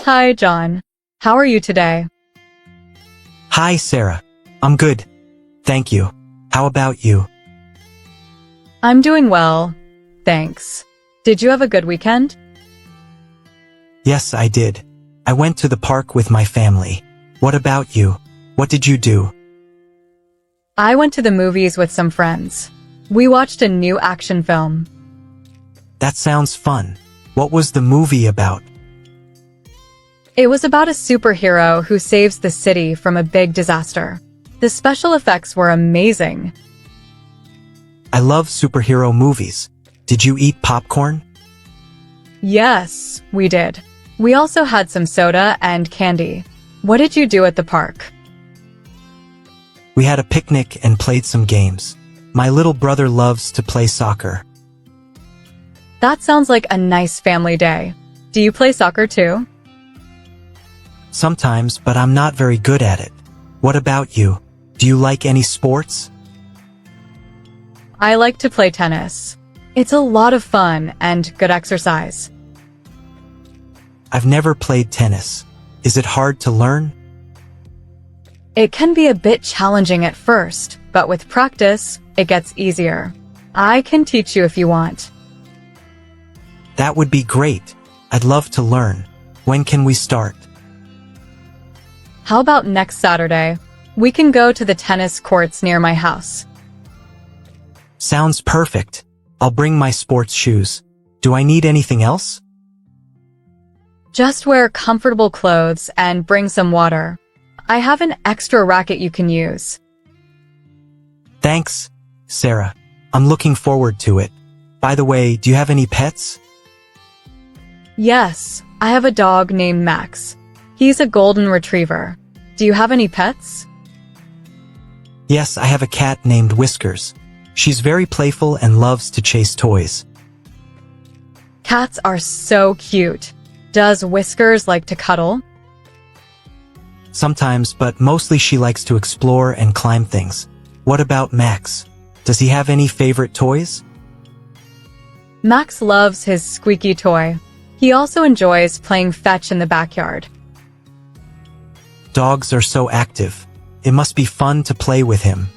Hi, John. How are you today? Hi, Sarah. I'm good. Thank you. How about you? I'm doing well. Thanks. Did you have a good weekend? Yes, I did. I went to the park with my family. What about you? What did you do? I went to the movies with some friends. We watched a new action film. That sounds fun. What was the movie about? It was about a superhero who saves the city from a big disaster. The special effects were amazing. I love superhero movies. Did you eat popcorn? Yes, we did. We also had some soda and candy. What did you do at the park? We had a picnic and played some games. My little brother loves to play soccer. That sounds like a nice family day. Do you play soccer too? Sometimes, but I'm not very good at it. What about you? Do you like any sports? I like to play tennis. It's a lot of fun and good exercise. I've never played tennis. Is it hard to learn? It can be a bit challenging at first, but with practice, it gets easier. I can teach you if you want. That would be great. I'd love to learn. When can we start? How about next Saturday? We can go to the tennis courts near my house. Sounds perfect. I'll bring my sports shoes. Do I need anything else? Just wear comfortable clothes and bring some water. I have an extra racket you can use. Thanks, Sarah. I'm looking forward to it. By the way, do you have any pets? Yes, I have a dog named Max. He's a golden retriever. Do you have any pets? Yes, I have a cat named Whiskers. She's very playful and loves to chase toys. Cats are so cute. Does Whiskers like to cuddle? Sometimes, but mostly she likes to explore and climb things. What about Max? Does he have any favorite toys? Max loves his squeaky toy. He also enjoys playing fetch in the backyard. Dogs are so active. It must be fun to play with him.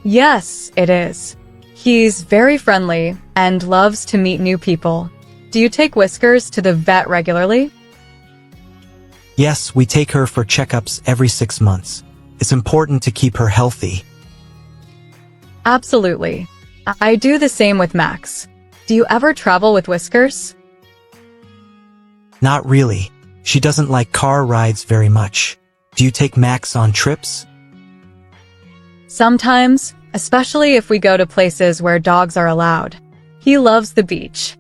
Yes, it is. He's very friendly and loves to meet new people. Do you take Whiskers to the vet regularly? Yes, we take her for checkups every 6 months. It's important to keep her healthy. Absolutely. I do the same with Max. Do you ever travel with Whiskers? Not really. She doesn't like car rides very much. Do you take Max on trips? Sometimes, especially if we go to places where dogs are allowed. He loves the beach.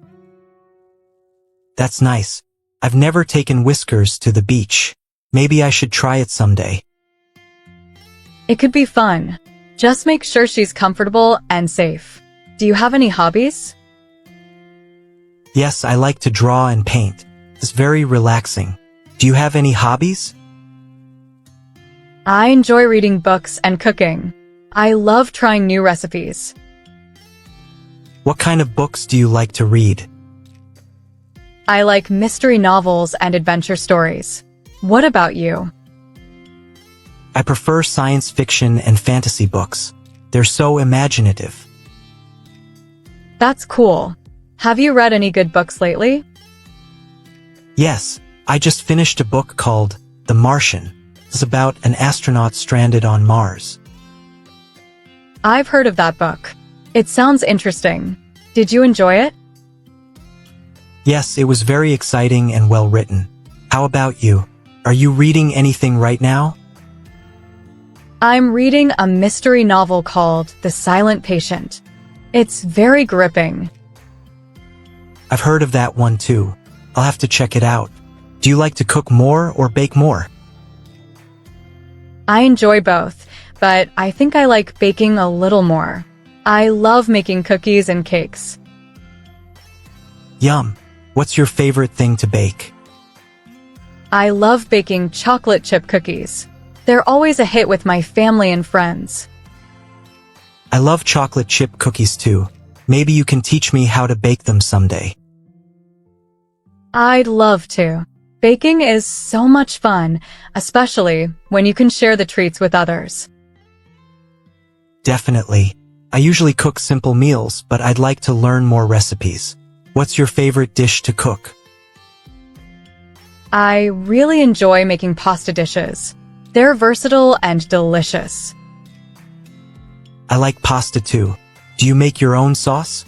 That's nice. I've never taken Whiskers to the beach. Maybe I should try it someday. It could be fun. Just make sure she's comfortable and safe. Do you have any hobbies? Yes, I like to draw and paint. It's very relaxing. Do you have any hobbies? I enjoy reading books and cooking. I love trying new recipes. What kind of books do you like to read? I like mystery novels and adventure stories. What about you? I prefer science fiction and fantasy books. They're so imaginative. That's cool. Have you read any good books lately? Yes, I just finished a book called The Martian. It's about an astronaut stranded on Mars. I've heard of that book. It sounds interesting. Did you enjoy it? Yes, it was very exciting and well written. How about you? Are you reading anything right now? I'm reading a mystery novel called The Silent Patient. It's very gripping. I've heard of that one too. I'll have to check it out. Do you like to cook more or bake more? I enjoy both, but I think I like baking a little more. I love making cookies and cakes. Yum. What's your favorite thing to bake? I love baking chocolate chip cookies. They're always a hit with my family and friends. I love chocolate chip cookies too. Maybe you can teach me how to bake them someday. I'd love to. Baking is so much fun, especially when you can share the treats with others. Definitely. I usually cook simple meals, but I'd like to learn more recipes. What's your favorite dish to cook? I really enjoy making pasta dishes. They're versatile and delicious. I like pasta too. Do you make your own sauce?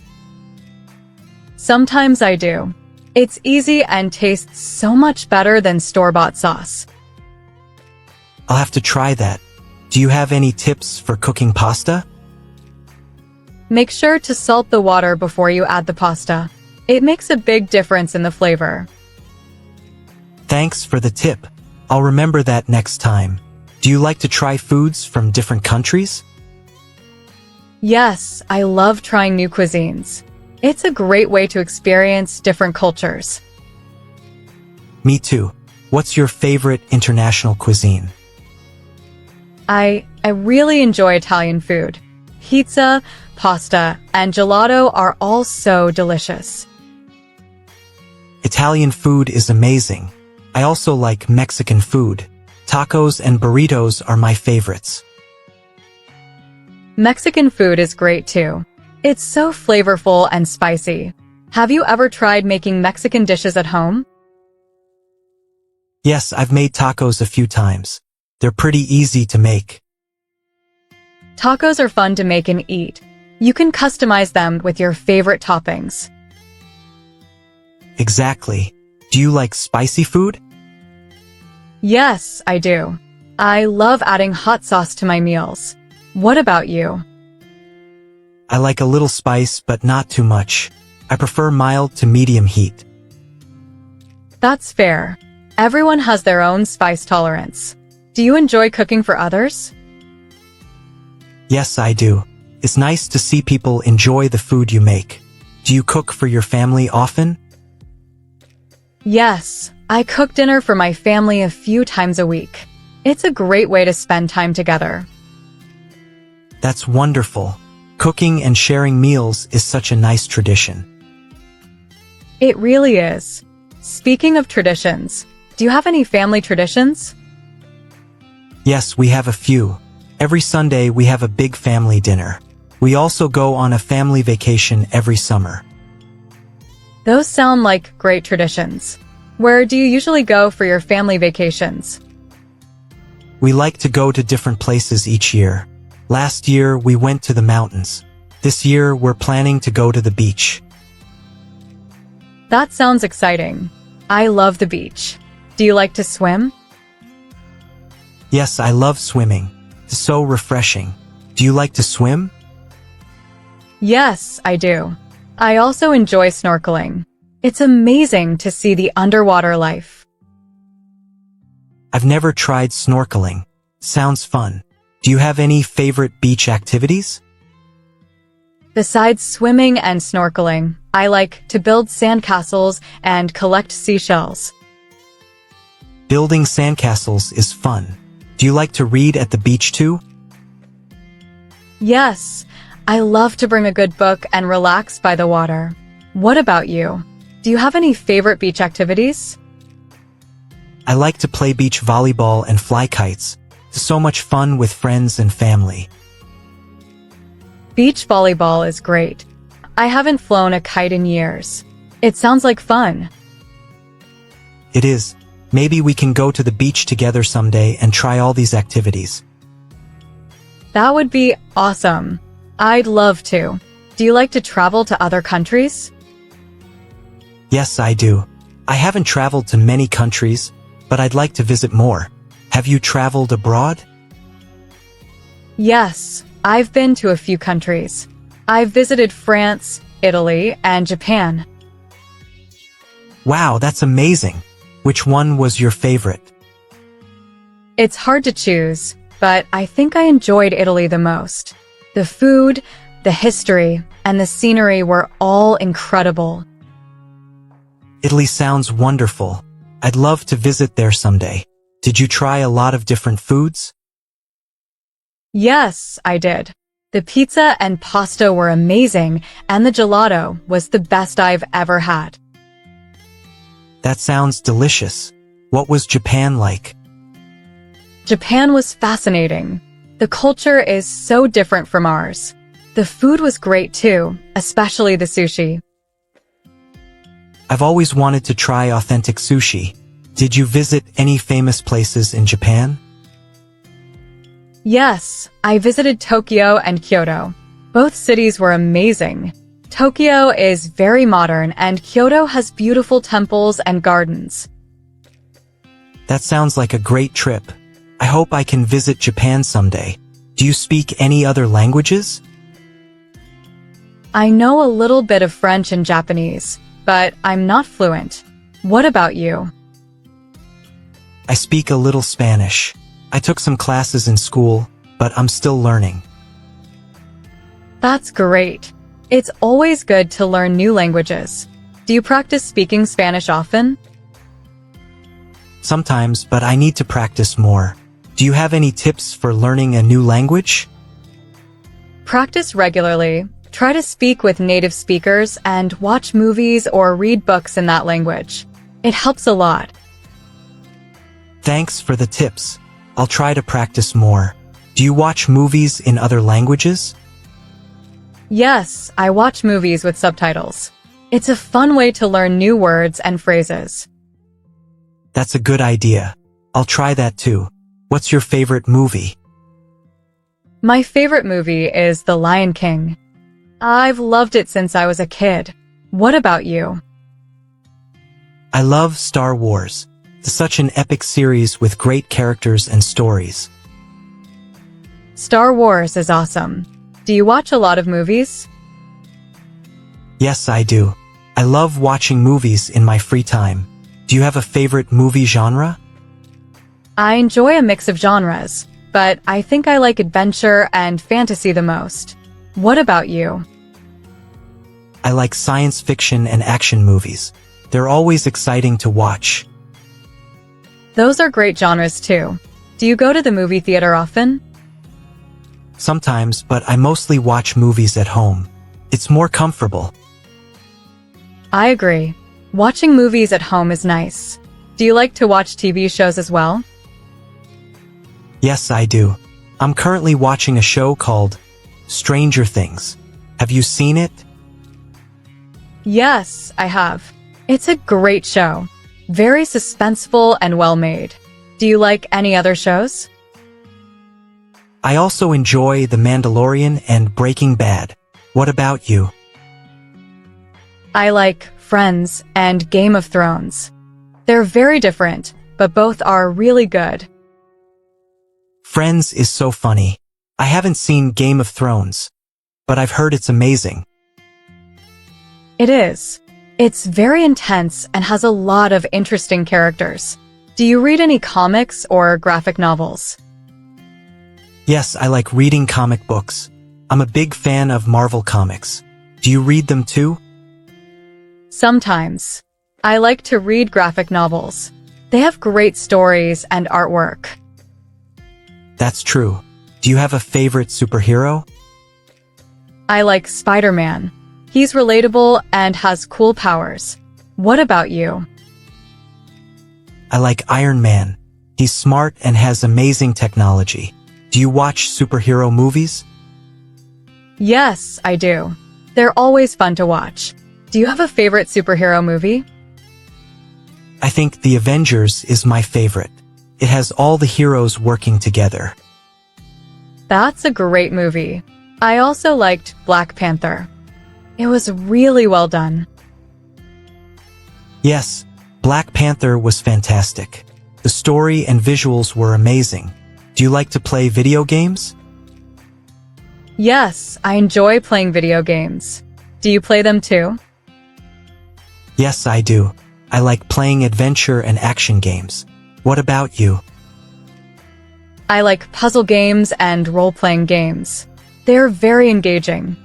Sometimes I do. It's easy and tastes so much better than store-bought sauce. I'll have to try that. Do you have any tips for cooking pasta? Make sure to salt the water before you add the pasta. It makes a big difference in the flavor. Thanks for the tip. I'll remember that next time. Do you like to try foods from different countries? Yes, I love trying new cuisines. It's a great way to experience different cultures. Me too. What's your favorite international cuisine? I really enjoy Italian food. Pizza, pasta, and gelato are all so delicious. Italian food is amazing. I also like Mexican food. Tacos and burritos are my favorites. Mexican food is great too. It's so flavorful and spicy. Have you ever tried making Mexican dishes at home? Yes, I've made tacos a few times. They're pretty easy to make. Tacos are fun to make and eat. You can customize them with your favorite toppings. Exactly. Do you like spicy food? Yes, I do. I love adding hot sauce to my meals. What about you? I like a little spice, but not too much. I prefer mild to medium heat. That's fair. Everyone has their own spice tolerance. Do you enjoy cooking for others? Yes, I do. It's nice to see people enjoy the food you make. Do you cook for your family often? Yes, I cook dinner for my family a few times a week. It's a great way to spend time together. That's wonderful. Cooking and sharing meals is such a nice tradition. It really is. Speaking of traditions, do you have any family traditions? Yes, we have a few. Every Sunday we have a big family dinner. We also go on a family vacation every summer. Those sound like great traditions. Where do you usually go for your family vacations? We like to go to different places each year. Last year we went to the mountains. This year we're planning to go to the beach. That sounds exciting. I love the beach. Do you like to swim? Yes, I love swimming. It's so refreshing. Do you like to swim? Yes, I do. I also enjoy snorkeling. It's amazing to see the underwater life. I've never tried snorkeling. Sounds fun. Do you have any favorite beach activities? Besides swimming and snorkeling, I like to build sandcastles and collect seashells. Building sandcastles is fun. Do you like to read at the beach too? Yes, I love to bring a good book and relax by the water. What about you? Do you have any favorite beach activities? I like to play beach volleyball and fly kites. It's so much fun with friends and family. Beach volleyball is great. I haven't flown a kite in years. It sounds like fun. It is. Maybe we can go to the beach together someday and try all these activities. That would be awesome. I'd love to. Do you like to travel to other countries? Yes, I do. I haven't traveled to many countries, but I'd like to visit more. Have you traveled abroad? Yes, I've been to a few countries. I've visited France, Italy, and Japan. Wow, that's amazing. Which one was your favorite? It's hard to choose, but I think I enjoyed Italy the most. The food, the history, and the scenery were all incredible. Italy sounds wonderful. I'd love to visit there someday. Did you try a lot of different foods? Yes, I did. The pizza and pasta were amazing, and the gelato was the best I've ever had. That sounds delicious. What was Japan like? Japan was fascinating. The culture is so different from ours. The food was great too, especially the sushi. I've always wanted to try authentic sushi. Did you visit any famous places in Japan? Yes, I visited Tokyo and Kyoto. Both cities were amazing. Tokyo is very modern and Kyoto has beautiful temples and gardens. That sounds like a great trip. I hope I can visit Japan someday. Do you speak any other languages? I know a little bit of French and Japanese, but I'm not fluent. What about you? I speak a little Spanish. I took some classes in school, but I'm still learning. That's great. It's always good to learn new languages. Do you practice speaking Spanish often? Sometimes, but I need to practice more. Do you have any tips for learning a new language? Practice regularly. Try to speak with native speakers and watch movies or read books in that language. It helps a lot. Thanks for the tips. I'll try to practice more. Do you watch movies in other languages? Yes, I watch movies with subtitles. It's a fun way to learn new words and phrases. That's a good idea. I'll try that too. What's your favorite movie? My favorite movie is The Lion King. I've loved it since I was a kid. What about you? I love Star Wars. It's such an epic series with great characters and stories. Star Wars is awesome. Do you watch a lot of movies? Yes, I do. I love watching movies in my free time. Do you have a favorite movie genre? I enjoy a mix of genres, but I think I like adventure and fantasy the most. What about you? I like science fiction and action movies. They're always exciting to watch. Those are great genres too. Do you go to the movie theater often? Sometimes, but I mostly watch movies at home. It's more comfortable. I agree. Watching movies at home is nice. Do you like to watch TV shows as well? Yes, I do. I'm currently watching a show called Stranger Things. Have you seen it? Yes, I have. It's a great show. Very suspenseful and well made. Do you like any other shows? I also enjoy The Mandalorian and Breaking Bad. What about you? I like Friends and Game of Thrones. They're very different, but both are really good. Friends is so funny. I haven't seen Game of Thrones, but I've heard it's amazing. It is. It's very intense and has a lot of interesting characters. Do you read any comics or graphic novels? Yes, I like reading comic books. I'm a big fan of Marvel comics. Do you read them too? Sometimes. I like to read graphic novels. They have great stories and artwork. That's true. Do you have a favorite superhero? I like Spider-Man. He's relatable and has cool powers. What about you? I like Iron Man. He's smart and has amazing technology. Do you watch superhero movies? Yes, I do. They're always fun to watch. Do you have a favorite superhero movie? I think The Avengers is my favorite. It has all the heroes working together. That's a great movie. I also liked Black Panther. It was really well done. Yes, Black Panther was fantastic. The story and visuals were amazing. Do you like to play video games? Yes, I enjoy playing video games. Do you play them too? Yes, I do. I like playing adventure and action games. What about you? I like puzzle games and role-playing games. They're very engaging.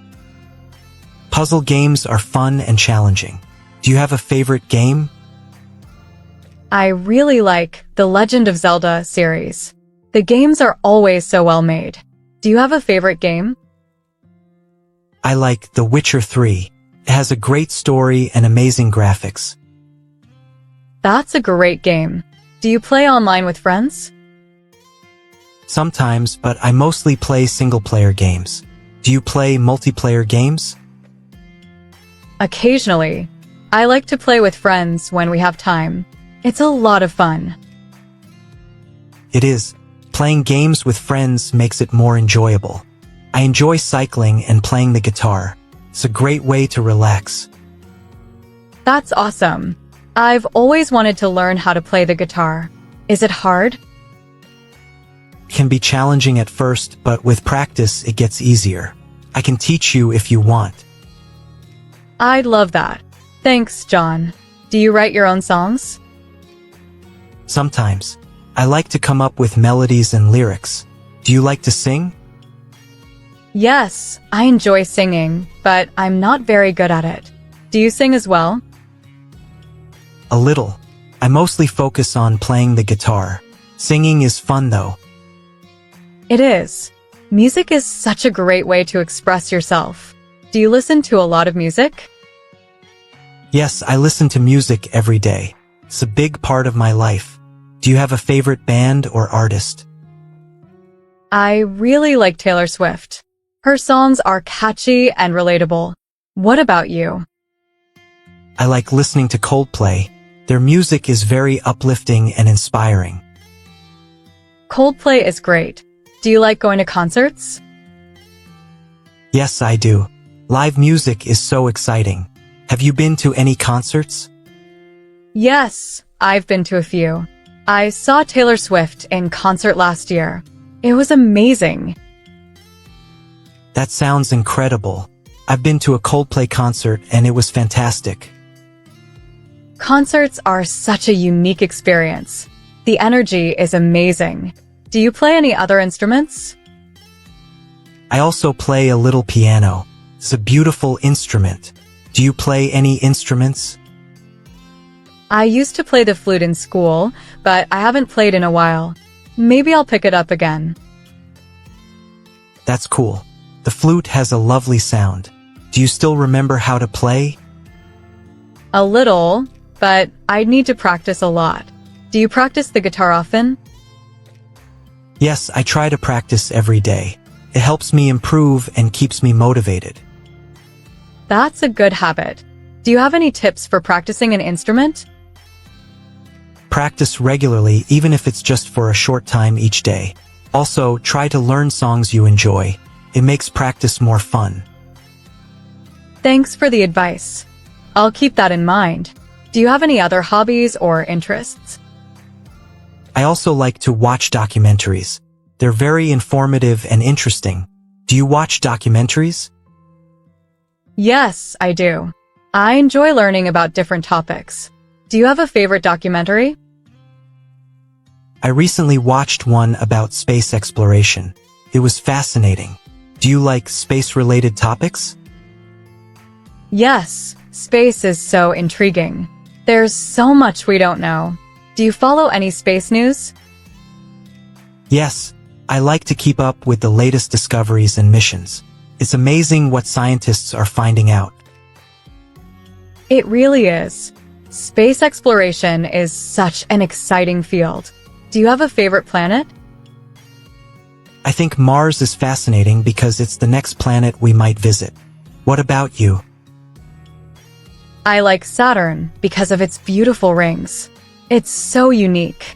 Puzzle games are fun and challenging. Do you have a favorite game? I really like the Legend of Zelda series. The games are always so well made. Do you have a favorite game? I like The Witcher 3. It has a great story and amazing graphics. That's a great game. Do you play online with friends? Sometimes, but I mostly play single-player games. Do you play multiplayer games? Occasionally. I like to play with friends when we have time. It's a lot of fun. It is. Playing games with friends makes it more enjoyable. I enjoy cycling and playing the guitar. It's a great way to relax. That's awesome. I've always wanted to learn how to play the guitar. Is it hard? It can be challenging at first, but with practice, it gets easier. I can teach you if you want. I'd love that. Thanks, John. Do you write your own songs? Sometimes. I like to come up with melodies and lyrics. Do you like to sing? Yes, I enjoy singing, but I'm not very good at it. Do you sing as well? A little. I mostly focus on playing the guitar. Singing is fun though. It is. Music is such a great way to express yourself. Do you listen to a lot of music? Yes, I listen to music every day. It's a big part of my life. Do you have a favorite band or artist? I really like Taylor Swift. Her songs are catchy and relatable. What about you? I like listening to Coldplay. Their music is very uplifting and inspiring. Coldplay is great. Do you like going to concerts? Yes, I do. Live music is so exciting. Have you been to any concerts? Yes, I've been to a few. I saw Taylor Swift in concert last year. It was amazing. That sounds incredible. I've been to a Coldplay concert and it was fantastic. Concerts are such a unique experience. The energy is amazing. Do you play any other instruments? I also play a little piano. It's a beautiful instrument. Do you play any instruments? I used to play the flute in school, but I haven't played in a while. Maybe I'll pick it up again. That's cool. The flute has a lovely sound. Do you still remember how to play? A little, but I'd need to practice a lot. Do you practice the guitar often? Yes, I try to practice every day. It helps me improve and keeps me motivated. That's a good habit. Do you have any tips for practicing an instrument? Practice regularly, even if it's just for a short time each day. Also, try to learn songs you enjoy. It makes practice more fun. Thanks for the advice. I'll keep that in mind. Do you have any other hobbies or interests? I also like to watch documentaries. They're very informative and interesting. Do you watch documentaries? Yes, I do. I enjoy learning about different topics. Do you have a favorite documentary? I recently watched one about space exploration. It was fascinating. Do you like space-related topics? Yes, space is so intriguing. There's so much we don't know. Do you follow any space news? Yes, I like to keep up with the latest discoveries and missions. It's amazing what scientists are finding out. It really is. Space exploration is such an exciting field. Do you have a favorite planet? I think Mars is fascinating because it's the next planet we might visit. What about you? I like Saturn because of its beautiful rings. It's so unique.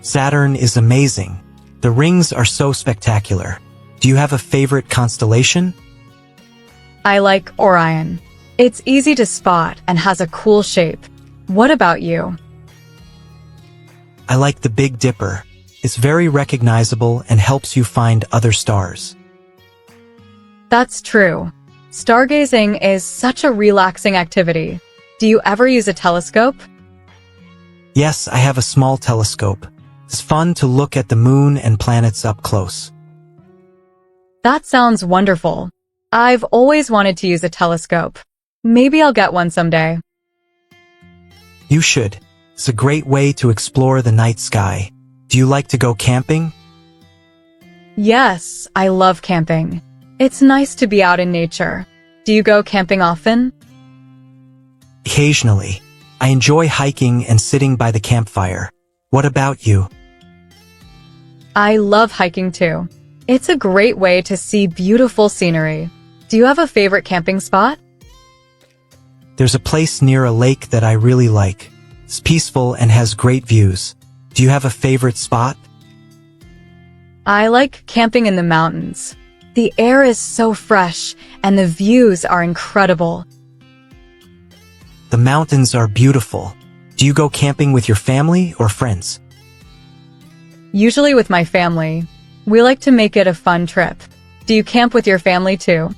Saturn is amazing. The rings are so spectacular. Do you have a favorite constellation? I like Orion. It's easy to spot and has a cool shape. What about you? I like the Big Dipper. It's very recognizable and helps you find other stars. That's true. Stargazing is such a relaxing activity. Do you ever use a telescope? Yes, I have a small telescope. It's fun to look at the moon and planets up close. That sounds wonderful. I've always wanted to use a telescope. Maybe I'll get one someday. You should. It's a great way to explore the night sky. Do you like to go camping? Yes, I love camping. It's nice to be out in nature. Do you go camping often? Occasionally. I enjoy hiking and sitting by the campfire. What about you? I love hiking too. It's a great way to see beautiful scenery. Do you have a favorite camping spot? There's a place near a lake that I really like. It's peaceful and has great views. Do you have a favorite spot? I like camping in the mountains. The air is so fresh and the views are incredible. The mountains are beautiful. Do you go camping with your family or friends? Usually with my family. We like to make it a fun trip. Do you camp with your family too?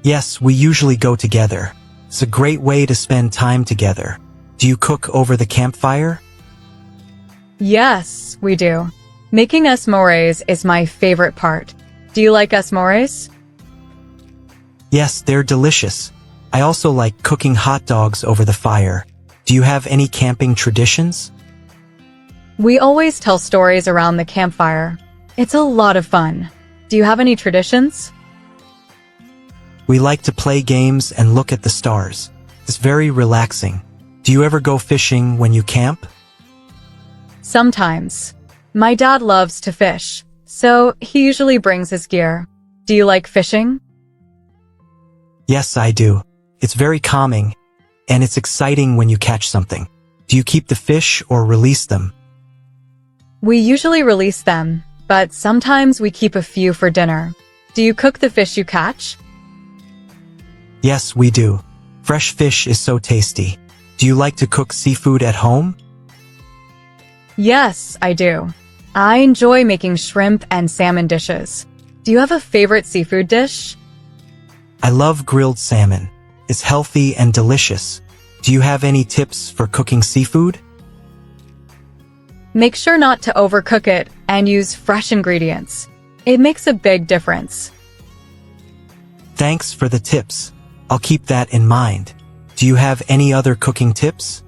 Yes, we usually go together. It's a great way to spend time together. Do you cook over the campfire? Yes, we do. Making esmores is my favorite part. Do you like esmores? Yes, they're delicious. I also like cooking hot dogs over the fire. Do you have any camping traditions? We always tell stories around the campfire. It's a lot of fun. Do you have any traditions? We like to play games and look at the stars. It's very relaxing. Do you ever go fishing when you camp? Sometimes. My dad loves to fish, so he usually brings his gear. Do you like fishing? Yes, I do. It's very calming, and it's exciting when you catch something. Do you keep the fish or release them? We usually release them, but sometimes we keep a few for dinner. Do you cook the fish you catch? Yes, we do. Fresh fish is so tasty. Do you like to cook seafood at home? Yes, I do. I enjoy making shrimp and salmon dishes. Do you have a favorite seafood dish? I love grilled salmon. It's healthy and delicious. Do you have any tips for cooking seafood? Make sure not to overcook it and use fresh ingredients. It makes a big difference. Thanks for the tips. I'll keep that in mind. Do you have any other cooking tips?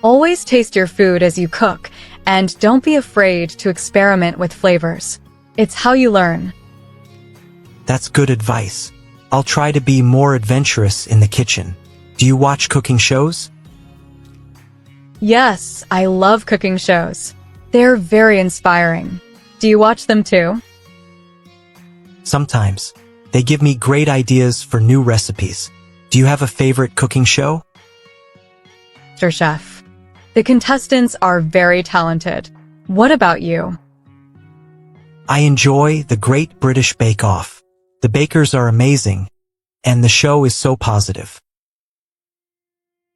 Always taste your food as you cook, and don't be afraid to experiment with flavors. It's how you learn. That's good advice. I'll try to be more adventurous in the kitchen. Do you watch cooking shows? Yes, I love cooking shows. They're very inspiring. Do you watch them too? Sometimes. They give me great ideas for new recipes. Do you have a favorite cooking show? Master Chef. The contestants are very talented. What about you? I enjoy the Great British Bake Off. The bakers are amazing, and the show is so positive.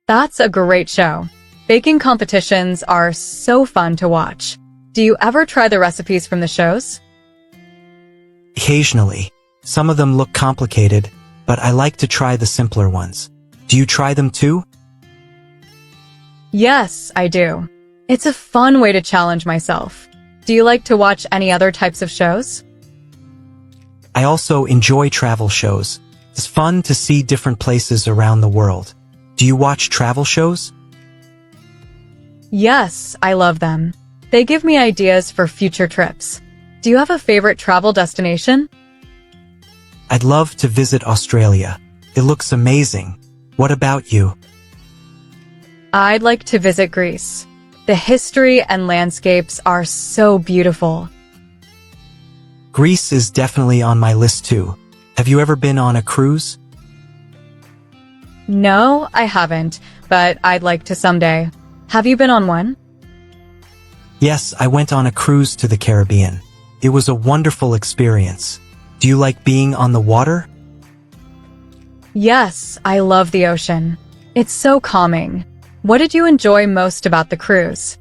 That's a great show. Baking competitions are so fun to watch. Do you ever try the recipes from the shows? Occasionally. Some of them look complicated, but I like to try the simpler ones. Do you try them too? Yes, I do. It's a fun way to challenge myself. Do you like to watch any other types of shows? I also enjoy travel shows. It's fun to see different places around the world. Do you watch travel shows? Yes, I love them. They give me ideas for future trips. Do you have a favorite travel destination? I'd love to visit Australia. It looks amazing. What about you? I'd like to visit Greece. The history and landscapes are so beautiful. Greece is definitely on my list too. Have you ever been on a cruise? No, I haven't, but I'd like to someday. Have you been on one? Yes, I went on a cruise to the Caribbean. It was a wonderful experience. Do you like being on the water? Yes, I love the ocean. It's so calming. What did you enjoy most about the cruise?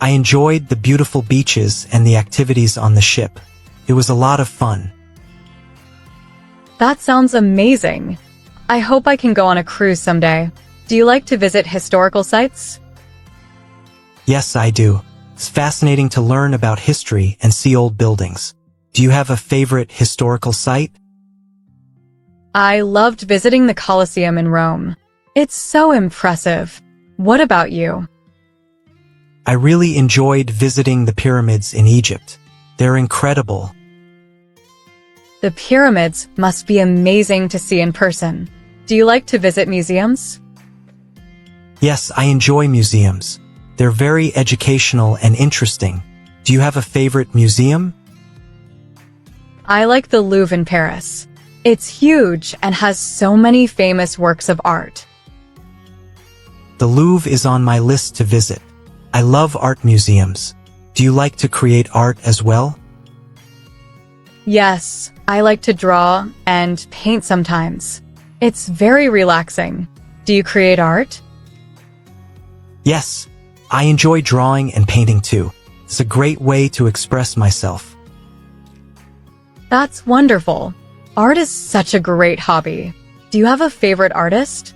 I enjoyed the beautiful beaches and the activities on the ship. It was a lot of fun. That sounds amazing. I hope I can go on a cruise someday. Do you like to visit historical sites? Yes, I do. It's fascinating to learn about history and see old buildings. Do you have a favorite historical site? I loved visiting the Colosseum in Rome. It's so impressive. What about you? I really enjoyed visiting the pyramids in Egypt. They're incredible. The pyramids must be amazing to see in person. Do you like to visit museums? Yes, I enjoy museums. They're very educational and interesting. Do you have a favorite museum? I like the Louvre in Paris. It's huge and has so many famous works of art. The Louvre is on my list to visit. I love art museums. Do you like to create art as well? Yes, I like to draw and paint sometimes. It's very relaxing. Do you create art? Yes, I enjoy drawing and painting too. It's a great way to express myself. That's wonderful. Art is such a great hobby. Do you have a favorite artist?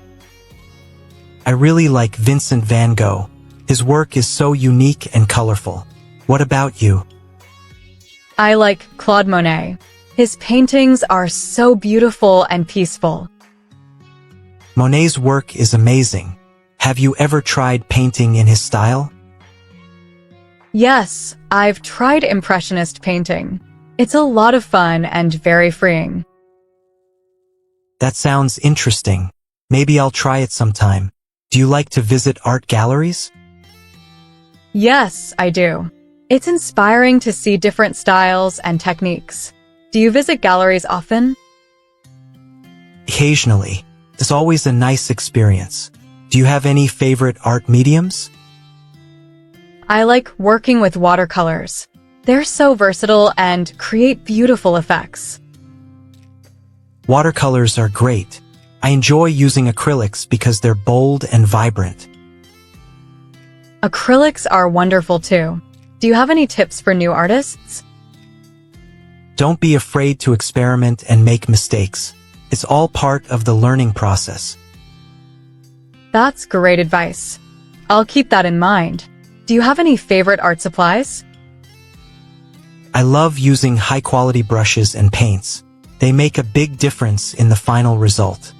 I really like Vincent van Gogh. His work is so unique and colorful. What about you? I like Claude Monet. His paintings are so beautiful and peaceful. Monet's work is amazing. Have you ever tried painting in his style? Yes, I've tried Impressionist painting. It's a lot of fun and very freeing. That sounds interesting. Maybe I'll try it sometime. Do you like to visit art galleries? Yes, I do. It's inspiring to see different styles and techniques. Do you visit galleries often? Occasionally. It's always a nice experience. Do you have any favorite art mediums? I like working with watercolors. They're so versatile and create beautiful effects. Watercolors are great. I enjoy using acrylics because they're bold and vibrant. Acrylics are wonderful too. Do you have any tips for new artists? Don't be afraid to experiment and make mistakes. It's all part of the learning process. That's great advice. I'll keep that in mind. Do you have any favorite art supplies? I love using high-quality brushes and paints. They make a big difference in the final result.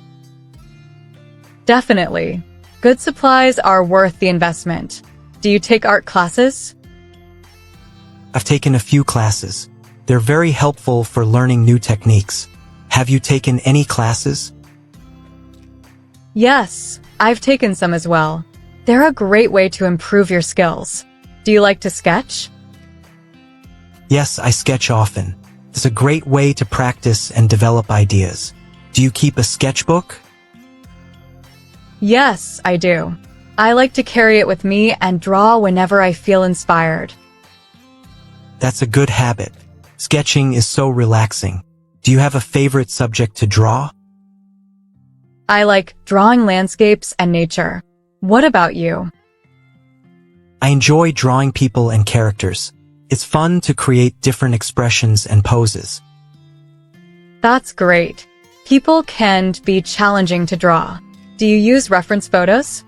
Definitely. Good supplies are worth the investment. Do you take art classes? I've taken a few classes. They're very helpful for learning new techniques. Have you taken any classes? Yes, I've taken some as well. They're a great way to improve your skills. Do you like to sketch? Yes, I sketch often. It's a great way to practice and develop ideas. Do you keep a sketchbook? Yes, I do. I like to carry it with me and draw whenever I feel inspired. That's a good habit. Sketching is so relaxing. Do you have a favorite subject to draw? I like drawing landscapes and nature. What about you? I enjoy drawing people and characters. It's fun to create different expressions and poses. That's great. People can be challenging to draw. Do you use reference photos?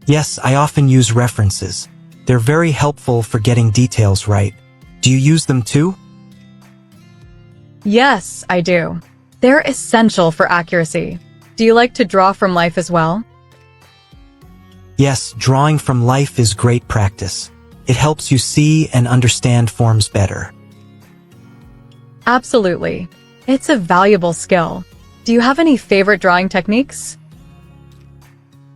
Yes, I often use references. They're very helpful for getting details right. Do you use them too? Yes, I do. They're essential for accuracy. Do you like to draw from life as well? Yes, drawing from life is great practice. It helps you see and understand forms better. Absolutely. It's a valuable skill. Do you have any favorite drawing techniques?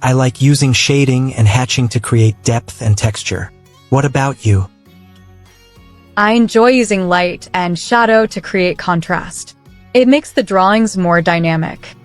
I like using shading and hatching to create depth and texture. What about you? I enjoy using light and shadow to create contrast. It makes the drawings more dynamic.